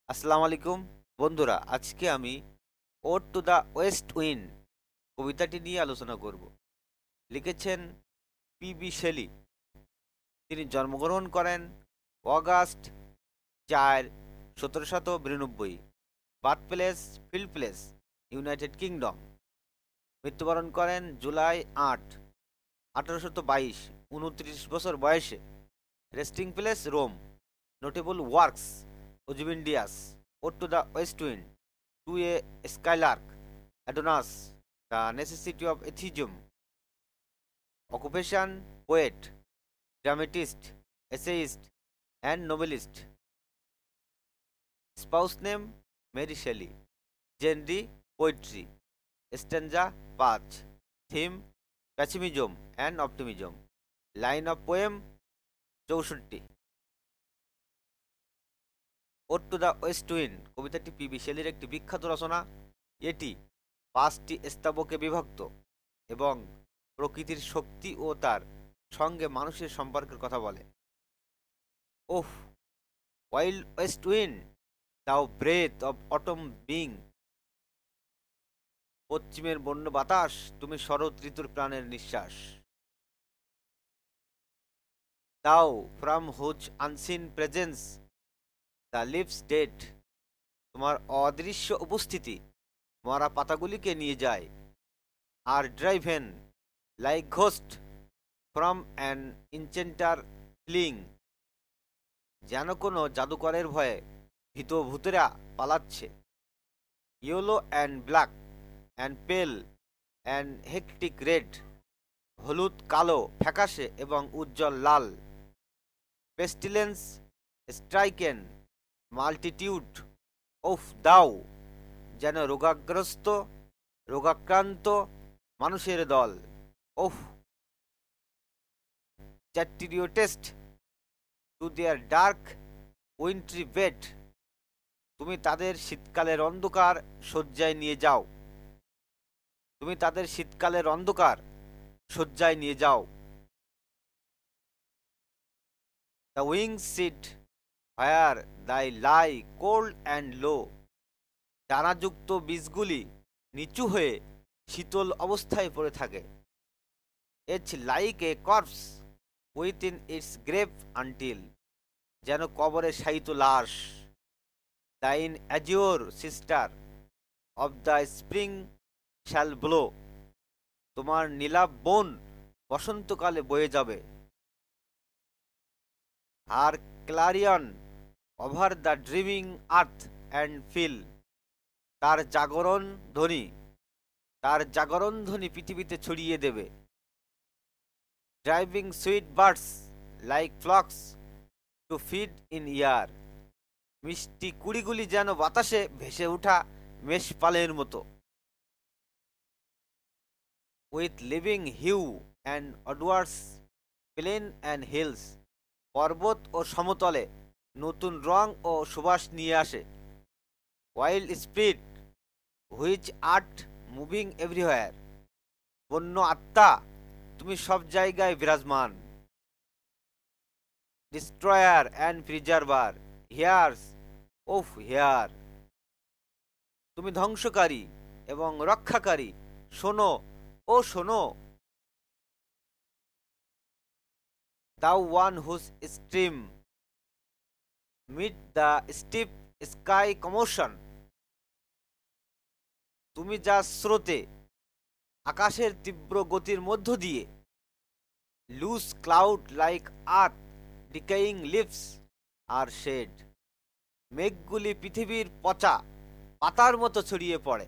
আসসালামু আলাইকুম বন্ধুরা, আজকে আমি ode to the west wind কবিতাটি নিয়ে আলোচনা করব। লিখেছেন পিবি শেলি। তিনি জন্মগ্রহণ করেন August 4, 1792। Birth place Field Place, United Kingdom. মৃত্যুবরণ করেন জুলাই 8, 1822, 29 বছর বয়সে। Resting place Rome. Notable works: Ozymandias, ode to the west wind, to a skylark, Adonais, the necessity of atheism. Occupation: poet, dramatist, essayist and novelist. Spouse name: Mary Shelley. Genre: poetry. Stanza 5। Theme: pessimism and optimism. Line of poem: 64। Ode to the west wind কবিতাটি PB শেলির একটি বিখ্যাত রচনা। এটি 5টি স্তবকে বিভক্ত এবং প্রকৃতির শক্তি ও তার সঙ্গে মানুষের সম্পর্কের কথা বলে। Oh, wild west wind, thou breath of autumn being. পশ্চিমের বন্য বাতাস, তুমি শরৎ ঋতুর প্রাণের নিঃশ্বাস। Thou from whose unseen presence the leaves dead. তোমার অদৃশ্য উপস্থিতি মরা পাতাগুলিকে নিয়ে যায়। আর driven like ghost from an enchanter fleeing. যেন কোনো জাদুকরের ভয়ে ভীত ভূতেরা পালাচ্ছে। Yellow and black and pale and hectic red. হলুদ, কালো, ফ্যাকাশে এবং উজ্জ্বল লাল। পেস্টিলেন্স স্ট্রাইকেন মাল্টিটিউড অফ দাও। যেন রোগাগ্রস্ত, রোগাক্রান্ত মানুষের দল। Oh, chariotest to their dark wintry bed. তুমি তাদের শীতকালের অন্ধকার শয্যায় নিয়ে যাও। তুমি তাদের শীতকালের অন্ধকার শয্যায় নিয়ে যাও। দ্য উইংস সিট ফায়ার দাই লাই কোল্ড অ্যান্ড লো। ডানাযুক্ত বীজগুলি নিচু হয়ে শীতল অবস্থায় পড়ে থাকে। Its like a corpse within its grave until. যেন কবরে শায়িত লাশ। Thine azure sister of the spring shall blow. তোমার নীলাভ বোন বসন্তকালে বয়ে যাবে। আর clarion over the dreaming earth and fill. তার জাগরণ ধ্বনি, তার জাগরণ ধ্বনি পৃথিবীতে ছড়িয়ে দেবে। Driving sweet birds like flocks to feed in air. মিষ্টি কুড়িগুলি যেন বাতাসে ভেসে ওঠা মেষপালের মতো। With living hue and অডওয়ার্ডস plane and hills. পর্বত ও সমতলে নতুন রং ও সুবাস নিয়ে আসে। Wild spirit which art moving everywhere. বন্য আত্মা, তুমি সব জায়গায় বিরাজমান। Destroyer and preserver hears, oh hear. তুমি ধ্বংসকারী এবং রক্ষাকারী, শোনো ও শোনো। Thou on whose stream mid the steep sky commotion. তুমি যা স্রোতে আকাশের তীব্র গতির মধ্য দিয়ে। Loose cloud like earth decaying leaves are shed. মেঘগুলি পৃথিবীর পচা পাতার মতো ছড়িয়ে পড়ে।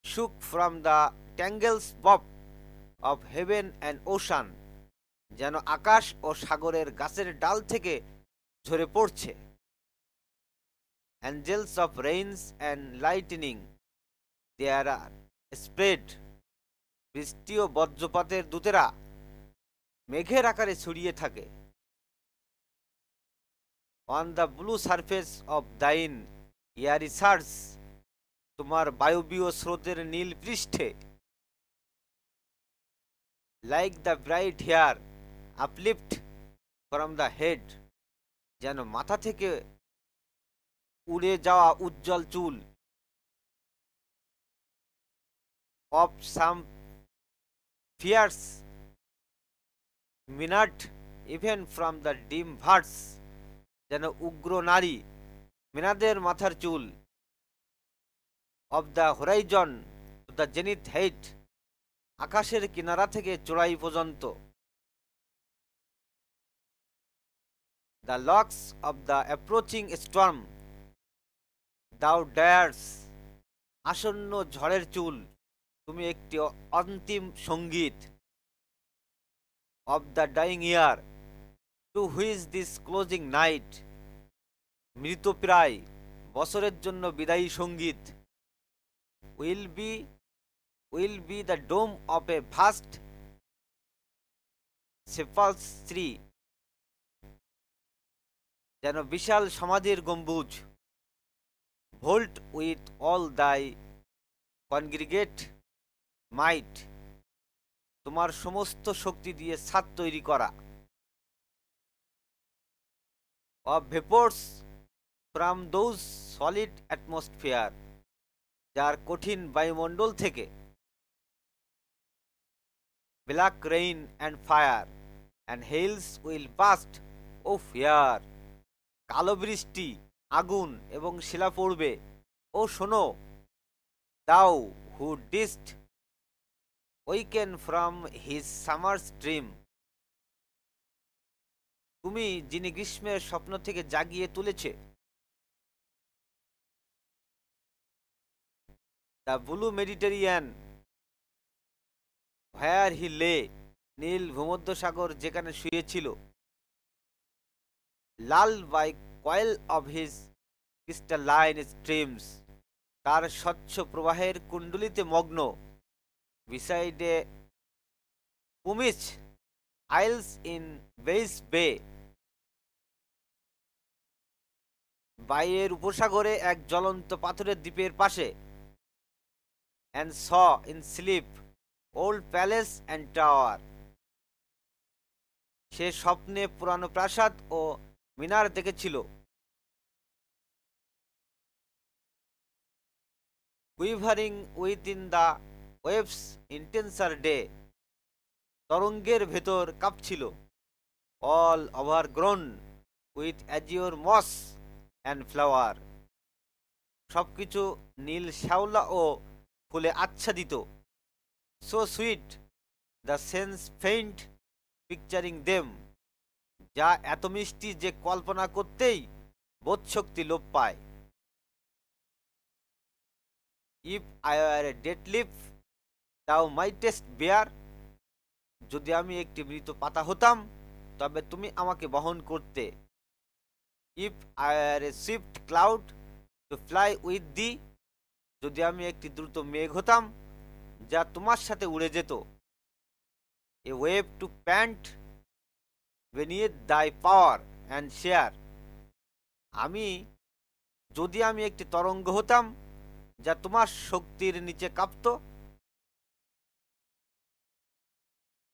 শুক from the tangled boughs of heaven and ocean. যেন আকাশ ও সাগরের গাছের ডাল থেকে ঝরে পড়ছে। Angels of rains and lightning there are spread. বৃষ্টি ও বজ্রপাতের দূতেরা মেঘের আকারে ছড়িয়ে থাকে। On the blue surface of thine airy surge. তোমার বায়বীয় স্রোতের নীল পৃষ্ঠে। Like the bright hair uplifted from the head. যেন মাথা থেকে উড়ে যাওয়া উজ্জ্বল চুল, of some fierce maenad even from the dim verse, যেন উগ্র নারী মিনাদের মাথার চুল, of the horizon to the zenith height, আকাশের কিনারা থেকে চূড়াই পর্যন্ত, the locks of the approaching storm, thou dirge, আসন্ন ঝড়ের চুল, তুমি একটি অন্তিম সঙ্গীত, of the dying year, to which this closing night, মৃতপ্রায় বছরের জন্য বিদায়ী সঙ্গীত, will be the dome of a vast sepulchre, যেন বিশাল সমাধির গম্বুজ, ভোল্ট উইথ অল দাই কনগ্রিগেট মাইট, তোমার সমস্ত শক্তি দিয়ে ছাদ তৈরি করা, of vapours from those solid atmosphere, যার কঠিন বায়ুমণ্ডল থেকে, black rain and fire and hails will burst oh hear, কালো বৃষ্টি, আগুন এবং শিলা পড়বে। ও শোনো, thou who didst waken from his summers dream, তুমি যিনি গ্রীষ্মের স্বপ্ন থেকে জাগিয়ে তুলেছে, the blue Mediterranean where he lay, নীল ভূমধ্যসাগর যেখানে শুয়েছিল, lulled by coil of his crystalline streams, তার স্বচ্ছ প্রবাহের কুণ্ডলিতে মগ্ন, beside a pumice isles in Baiae's bay, বাইয়ের উপসাগরে এক জ্বলন্ত পাথরের দ্বীপের পাশে, and saw in sleep old palace and tower, সে স্বপ্নে পুরানো প্রাসাদ ও মিনার দেখেছিল, quivering within the waves intenser day, তরঙ্গের ভেতর কাঁপছিল, all overgrown with azure moss and flower, সবকিছু নীল শ্যাওলা ও ফুলে আচ্ছাদিত, so sweet the sense faint picturing them, যা এত মিষ্টি যে কল্পনা করতেই বোধশক্তি লোপ পায়, if I R a dead leaf দাও মাইটেস্ট বেয়ার, যদি আমি একটি মৃত পাতা হতাম তবে তুমি আমাকে বহন করতে, if I R a swift cloud to fly with thee, যদি আমি একটি দ্রুত মেঘ হতাম যা তোমার সাথে উড়ে যেত, এ ওয়েভ টু প্যান্ট বেনিয়েথ দাই পাওয়ার অ্যান্ড শেয়ার, যদি আমি একটি তরঙ্গ হতাম যা তোমার শক্তির নিচে কাঁপত,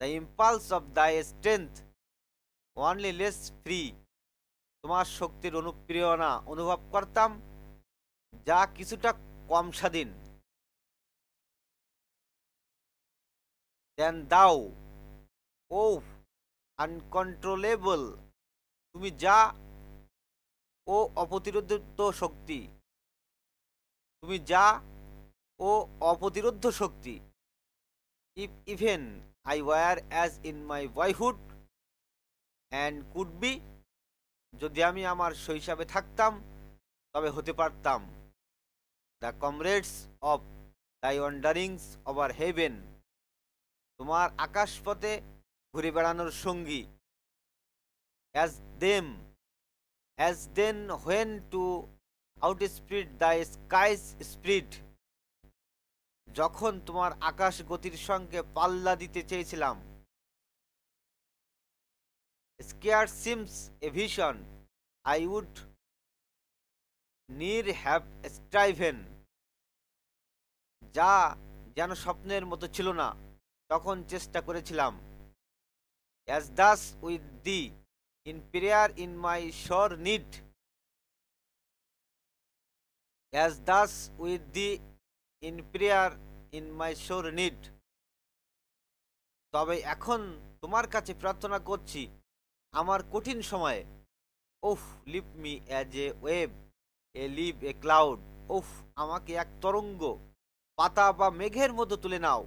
দ্য ইম্পালস অফ দাই স্ট্রেংথ ওয়ানলি লেস ফ্রি, তোমার শক্তির অনুপ্রেরণা অনুভব করতাম যা কিছুটা কম স্বাধীন, দেন দাও ও আনকন্ট্রোলেবল, তুমি যা ও অপ্রতিরোধ্য শক্তি, তুমি যা ও অপ্রতিরোধ্য শক্তি, if even I were as in my boyhood and could be, যদি আমি আমার শৈশবে থাকতাম তবে হতে পারতাম, দ্য কমরেডস অফ দাই ওয়ান্ডারিংস ওভার হেভেন, তোমার আকাশপথে ঘুরে বেড়ানোর সঙ্গী, as then when to outspeed the skies speed, যখন তোমার আকাশ গতির সঙ্গে পাল্লা দিতে চেয়েছিলাম, scarce seems a vision I would ne'er have striven, যা যেন স্বপ্নের মতো ছিল না, তখন চেষ্টা করেছিলাম, as thus with thee in prayer in my sore need, as thus with thee in prayer in my sore need. তবে এখন তোমার কাছে প্রার্থনা করছি আমার কঠিন সময়ে। উফ, লিভ me as a wave, a leaf a cloud. উফ, আমাকে এক তরঙ্গ, পাতা বা মেঘের মতো তুলে নাও।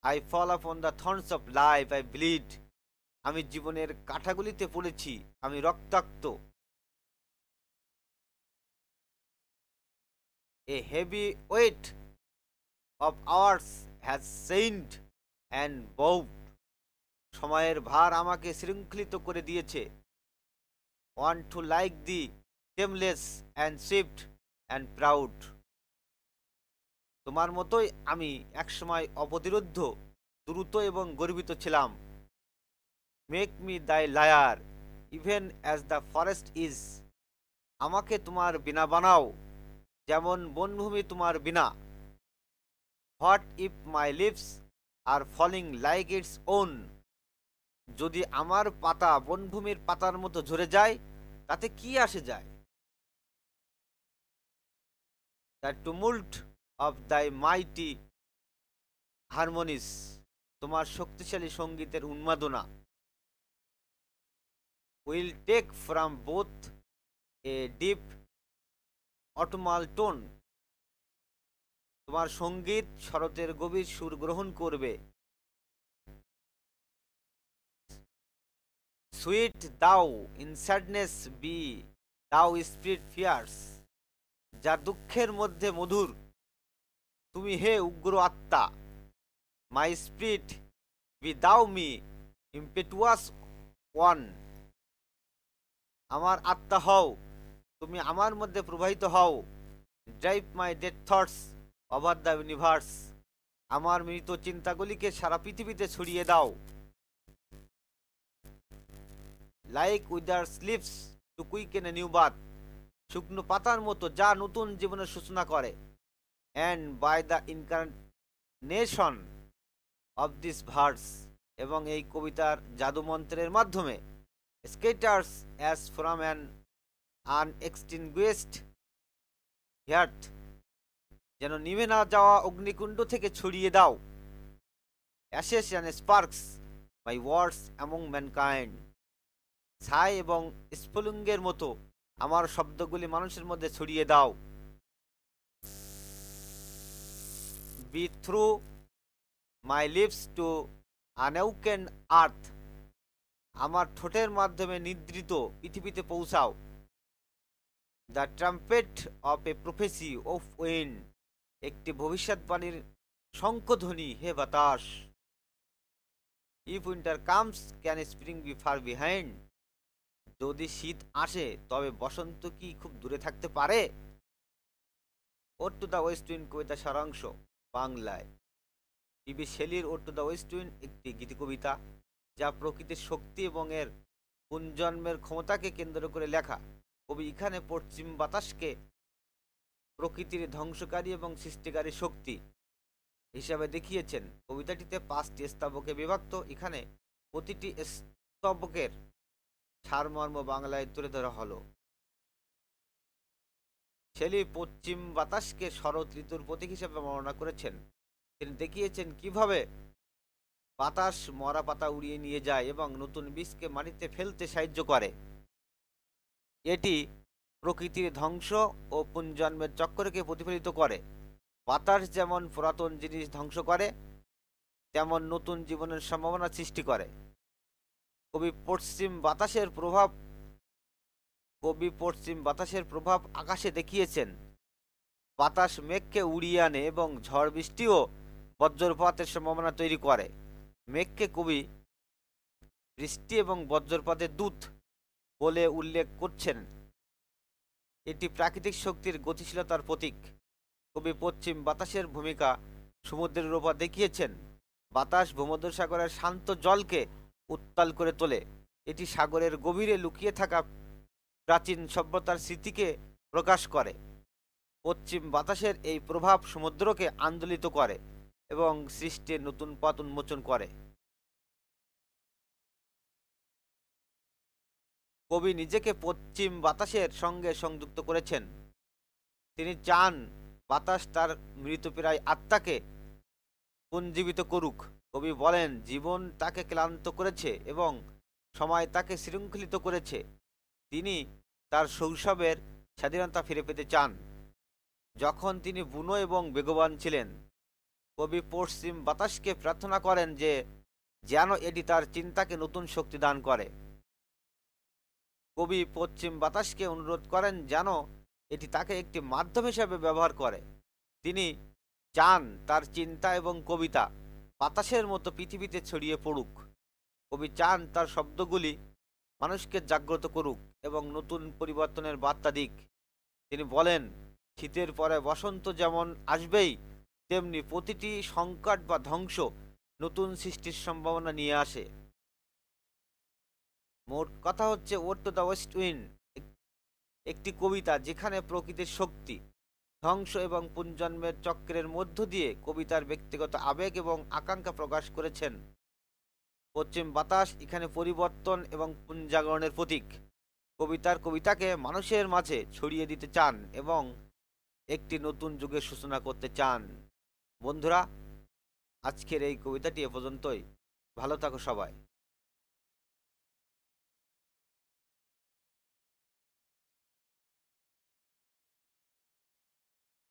I fall upon the thorns of life, I bleed. আমি জীবনের কাঁটাগুলিতে পড়েছি, আমি রক্তাক্ত। A heavy weight of hours has chained and bowed. সময়ের ভার আমাকে শৃঙ্খলিত করে দিয়েছে। One too like thee tameless and swift and proud. তোমার মতোই আমি একসময় অপ্রতিরোধ্য, দ্রুত এবং গর্বিত ছিলাম। Make me thy lyre even as the forest is. আমাকে তোমার বীণা বানাও, যেমন বনভূমি তোমার বীণা। What if my leaves R falling like its own. যদি আমার পাতা বনভূমির পাতার মতো ঝরে যায়, তাতে কি আসে যায়? দ্য টুমুল্ট অফ দাই মাইটি হারমোনিস। তোমার শক্তিশালী সঙ্গীতের উন্মাদনা। Will take from both a deep autumnal tone. তোমার সঙ্গীত শরতের গভীর সুর গ্রহণ করবে। Sweet thou in sadness be thou spirit fierce. যা দুঃখের মধ্যে মধুর, তুমি হে উগ্র আত্মা। My spirit be thou me impetuous one. আমার আত্মা হও, তুমি আমার মধ্যে প্রবাহিত হও। Drive my dead thoughts over the universe. আমার মৃত চিন্তাগুলিকে সারা পৃথিবীতে ছড়িয়ে দাও। Like withered leaves to quicken a new birth. শুকনো পাতার মতো যা নতুন জীবনের সূচনা করে। And by the incarnation of this verse. এবং এই কবিতার জাদুমন্ত্রের মাধ্যমে scatters as from an unextinguished heart. যেন নিভে না যাওয়া অগ্নিকুণ্ড থেকে ছড়িয়ে দাও। Ashes and sparks my words among mankind. ছাই এবং স্ফুলিঙ্গের মতো আমার শব্দগুলি মানুষের মধ্যে ছড়িয়ে দাও। Be through my lips to unawakened earth. আমার ঠোঁটের মাধ্যমে নিদ্রিত পৃথিবীতে পৌঁছাও। The trumpet of a prophecy of wind. একটি ভবিষ্যৎবাণীর শঙ্খধ্বনি, হে বাতাস। If winter comes can spring be far behind. যদি শীত আসে তবে বসন্ত কি খুব দূরে থাকতে পারে? Ode to the west wind কবিতা সারাংশ বাংলায়। পিবি শেলির ode to the west wind একটি গীতিকবিতা, যা প্রকৃতির শক্তি এবং এর পুনর্জন্মের ক্ষমতাকে কেন্দ্র করে লেখা। কবি এখানে পশ্চিম বাতাসকে প্রকৃতির ধ্বংসকারী এবং সৃষ্টিকারী শক্তি হিসাবে দেখিয়েছেন। কবিতাটিতে 5টি স্তবকে বিভক্ত। এখানে প্রতিটি স্তবকের সারমর্ম বাংলায় তুলে ধরা হলো। শেলি পশ্চিম বাতাসকে শরৎ ঋতুর প্রতীক হিসেবে বর্ণনা করেছেন। তিনি দেখিয়েছেন কিভাবে বাতাস মরা পাতা উড়িয়ে নিয়ে যায় এবং নতুন বীজকে মাটিতে ফেলতে সাহায্য করে। এটি প্রকৃতির ধ্বংস ও পুনর্জন্মের চক্রকে প্রতিফলিত করে। বাতাস যেমন পুরাতন জিনিস ধ্বংস করে, তেমন নতুন জীবনের সম্ভাবনা সৃষ্টি করে। কবি পশ্চিম বাতাসের প্রভাব আকাশে দেখিয়েছেন। বাতাস মেঘকে উড়িয়ে আনে এবং ঝড় বৃষ্টি ও বজ্রপাতের সম্ভাবনা তৈরি করে। মেঘকে কবি বৃষ্টি এবং বজ্রপাতের দূত বলে উল্লেখ করছেন। এটি প্রাকৃতিক শক্তির গতিশীলতার প্রতীক। কবি পশ্চিম বাতাসের ভূমিকা সমুদ্রের উপর দেখিয়েছেন। বাতাস ভূমধ্যসাগরের শান্ত জলকে উত্তাল করে তোলে। এটি সাগরের গভীরে লুকিয়ে থাকা প্রাচীন সভ্যতার স্মৃতিকে প্রকাশ করে। পশ্চিম বাতাসের এই প্রভাব সমুদ্রকে আন্দোলিত করে এবং সৃষ্টির নতুন পথ উন্মোচন করে। কবি নিজেকে পশ্চিম বাতাসের সঙ্গে সংযুক্ত করেছেন। তিনি চান বাতাস তার মৃতপ্রায় আত্মাকে পুনর্জীবিত করুক। কবি বলেন, জীবন তাকে ক্লান্ত করেছে এবং সময় তাকে শৃঙ্খলিত করেছে। তিনি তার শৈশবের স্বাধীনতা ফিরে পেতে চান, যখন তিনি বুনো এবং বেগবান ছিলেন। কবি পশ্চিম বাতাসকে প্রার্থনা করেন যে যেন এটি তার চিন্তাকে নতুন শক্তি দান করে। কবি পশ্চিম বাতাসকে অনুরোধ করেন যেন এটি তাকে একটি মাধ্যম হিসেবে ব্যবহার করে। তিনি চান তার চিন্তা এবং কবিতা বাতাসের মতো পৃথিবীতে ছড়িয়ে পড়ুক। কবি চান তার শব্দগুলি মানুষকে জাগ্রত করুক এবং নতুন পরিবর্তনের বার্তা দিক। তিনি বলেন, শীতের পরে বসন্ত যেমন আসবেই, তেমনি প্রতিটি সংকট বা ধ্বংস নতুন সৃষ্টির সম্ভাবনা নিয়ে আসে। মোট কথা হচ্ছে, ode to the west wind একটি কবিতা যেখানে প্রকৃতির শক্তি, ধ্বংস এবং পুনর্জন্মের চক্রের মধ্য দিয়ে কবিতার ব্যক্তিগত আবেগ এবং আকাঙ্ক্ষা প্রকাশ করেছেন। পশ্চিম বাতাস এখানে পরিবর্তন এবং পুনর্জাগরণের প্রতীক। কবিতাকে মানুষের মাঝে ছড়িয়ে দিতে চান এবং একটি নতুন যুগের সূচনা করতে চান। বন্ধুরা, আজকের এই কবিতাটি এ পর্যন্তই। ভালো থাকো সবাই।